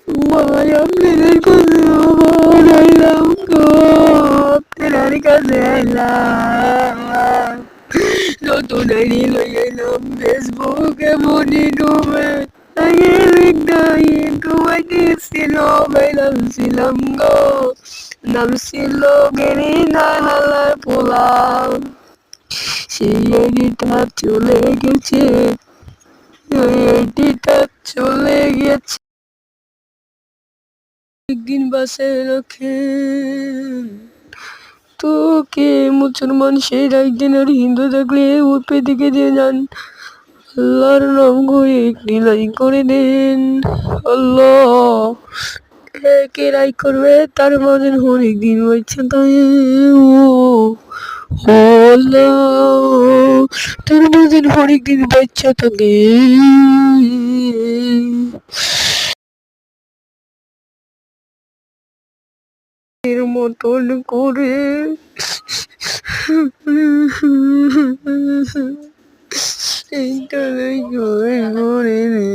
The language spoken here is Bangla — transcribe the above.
ভাই আপনাদের কাছে আমার আইলাম গো, আপনার কাছে আইলাম, নতুন আইডি লই আইলাম ফেসবুক এমনি ডুবে আগের একটা ইউটিউবে ছিল, ভাই নাম ছিলাম গো, নাম ছিল গেরিনা নালা পোলাও, সেই আইডিটা চলে গেছে, ওই আইডিটা চলে গেছে, একদিন বাসায় রাখেন তো কে মুসলমান সেই একদিন, আর হিন্দু থাকলে উপরে দিকে দিয়ে যান, আল্লাহর নাম করে একটি লাইক করে দেন, আল্লাহ কে লাইক করবে তার মাঝে অনেক দিন বাচ্চা তাই ও আল্লাহ তার মাঝে অনেক দিন বাচ্চা থাকে এর মতন করে এইটা করে নে